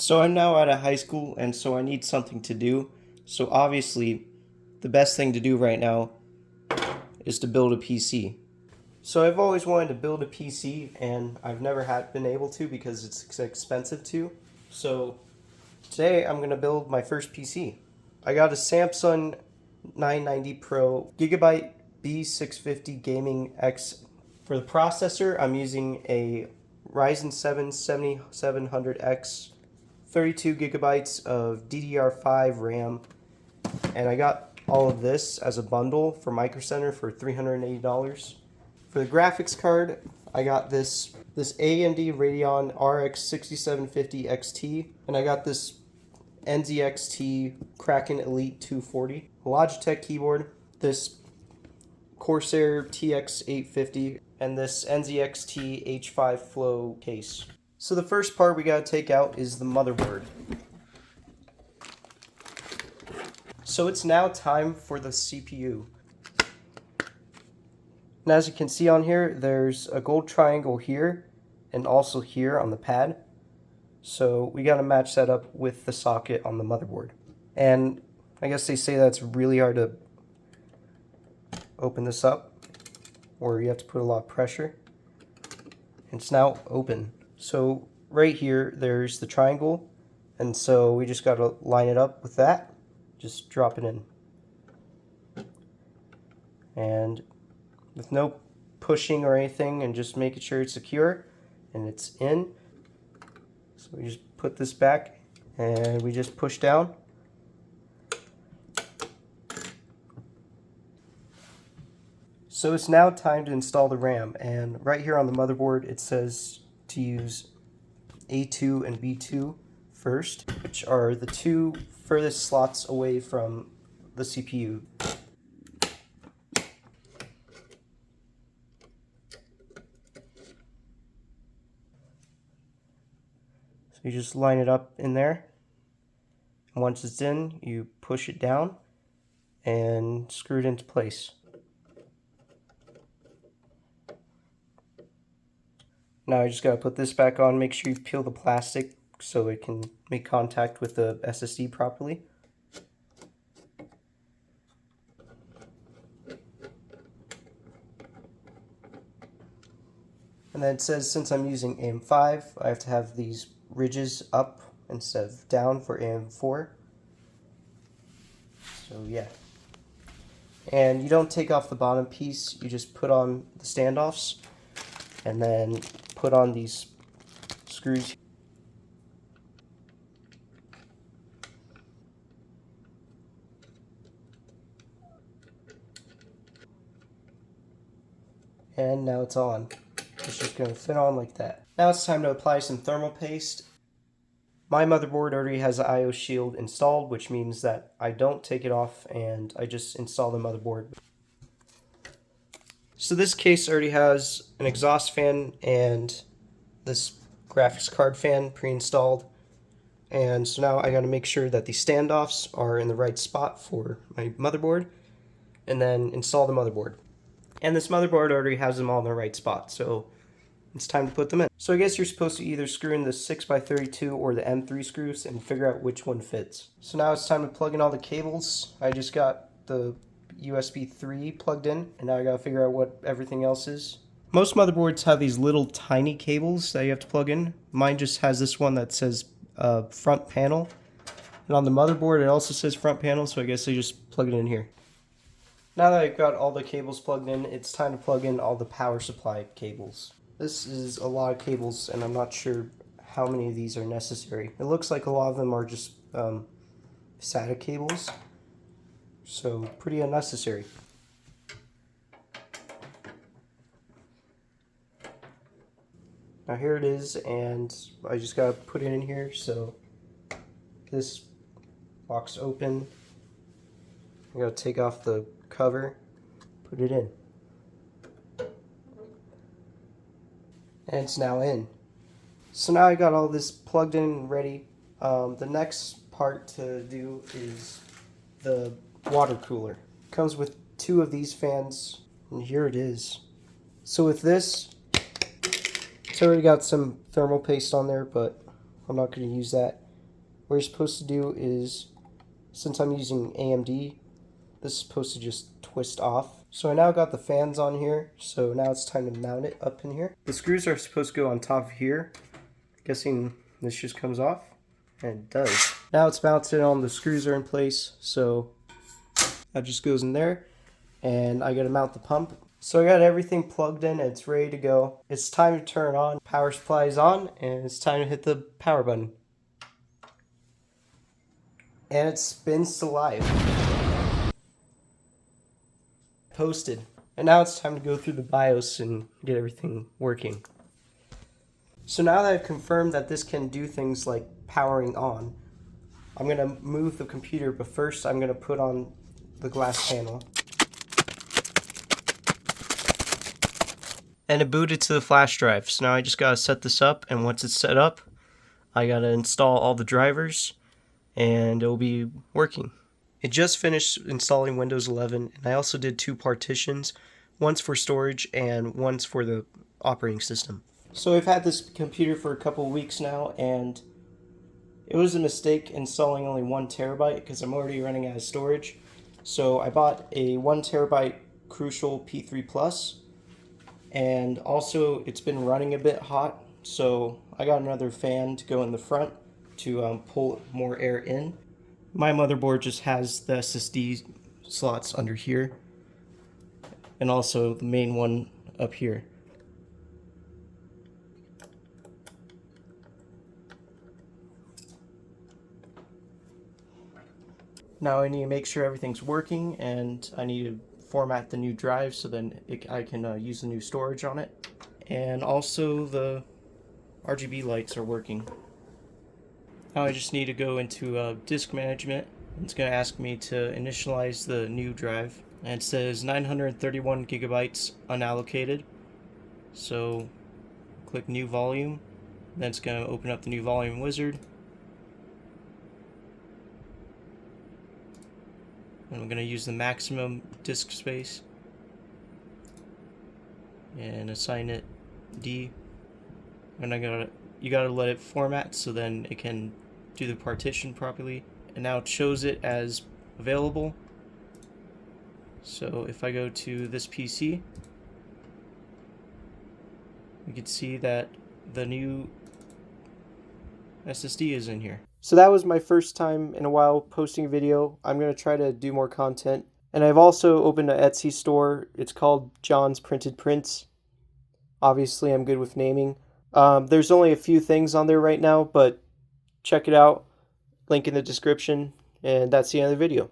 So I'm now out of high school, and so I need something to do. So obviously, the best thing to do right now is to build a PC. So I've always wanted to build a PC, and I've never been able to because it's expensive to. So today I'm gonna build my first PC. I got a Samsung 990 Pro Gigabyte B650 Gaming X. For the processor, I'm using a Ryzen 7 7700X, 32 gigabytes of DDR5 RAM, and I got all of this as a bundle for Micro Center for $380. For the graphics card, I got this AMD Radeon RX 6750 XT, and I got this NZXT Kraken Elite 240. Logitech keyboard, this Corsair TX 850, and this NZXT H5 Flow case. So the first part we gotta take out is the motherboard. So it's now time for the CPU. And as you can see on here, there's a gold triangle here and also here on the pad. So we gotta match that up with the socket on the motherboard. And I guess they say that's really hard to open this up, or you have to put a lot of pressure. It's now open. So right here, there's the triangle, and so we just gotta line it up with that. Just drop it in. And with no pushing or anything, and just making sure it's secure, and it's in. So we just put this back, and we just push down. So it's now time to install the RAM, and right here on the motherboard it says to use A2 and B2 first, which are the two furthest slots away from the CPU. So you just line it up in there, and once it's in, you push it down and screw it into place. Now I just gotta put this back on. Make sure you peel the plastic so it can make contact with the SSD properly. And then it says since I'm using AM5, I have to have these ridges up instead of down for AM4. So yeah. And you don't take off the bottom piece, you just put on the standoffs and then put on these screws. And now it's on. It's just going to fit on like that. Now it's time to apply some thermal paste. My motherboard already has an IO shield installed, which means that I don't take it off and I just install the motherboard. So this case already has an exhaust fan and this graphics card fan pre-installed. And so now I got to make sure that the standoffs are in the right spot for my motherboard and then install the motherboard. And this motherboard already has them all in the right spot, so it's time to put them in. So I guess you're supposed to either screw in the 6x32 or the M3 screws and figure out which one fits. So now it's time to plug in all the cables. I just got the USB 3 plugged in, and now I gotta figure out what everything else is. Most motherboards have these little tiny cables that you have to plug in. Mine just has this one that says front panel. And on the motherboard it also says front panel, so I guess I just plug it in here. Now that I've got all the cables plugged in, it's time to plug in all the power supply cables. This is a lot of cables, and I'm not sure how many of these are necessary. It looks like a lot of them are just SATA cables, so pretty unnecessary. Now here it is, and I just gotta put it in here. So this box open, I gotta take off the cover, put it in, and it's now in. So now I got all this plugged in and ready. The next part to do is the water cooler. It comes with two of these fans, and here it is. So with this, it's already got some thermal paste on there, but I'm not going to use that. what you're supposed to do is, since I'm using AMD, this is supposed to just twist off. So I now got the fans on here, so now it's time to mount it up in here. The screws are supposed to go on top of here. Guessing this just comes off, and it does. Now it's mounted on, the screws are in place, so that just goes in there, and I gotta mount the pump. So I got everything plugged in and it's ready to go. It's time to turn it on. Power supply is on, and it's time to hit the power button. And it spins to life. Posted. And now it's time to go through the BIOS and get everything working. So now that I've confirmed that this can do things like powering on, I'm going to move the computer, but first I'm going to put on the glass panel. And it booted to the flash drive. So now I just got to set this up, and once it's set up, I got to install all the drivers, and it'll be working. It just finished installing Windows 11, and I also did 2 partitions, once for storage and once for the operating system. So I've had this computer for a couple of weeks now, and it was a mistake installing only 1 terabyte because I'm already running out of storage. So I bought a 1 terabyte Crucial P3 Plus, and also it's been running a bit hot, so I got another fan to go in the front to pull more air in. My motherboard just has the SSD slots under here, and also the main one up here. Now I need to make sure everything's working, and I need to format the new drive so then I can use the new storage on it. And also the RGB lights are working. Now I just need to go into disk management. It's going to ask me to initialize the new drive, and it says 931 gigabytes unallocated. So click new volume, then it's going to open up the new volume wizard. And I'm going to use the maximum disk space and assign it D. And you gotta let it format so then it can do the partition properly. And now it shows it as available. So if I go to this PC, you can see that the new SSD is in here. So that was my first time in a while posting a video. I'm going to try to do more content. And I've also opened an Etsy store. It's called John's Printed Prints. Obviously, I'm good with naming. There's only a few things on there right now, but check it out. Link in the description. And that's the end of the video.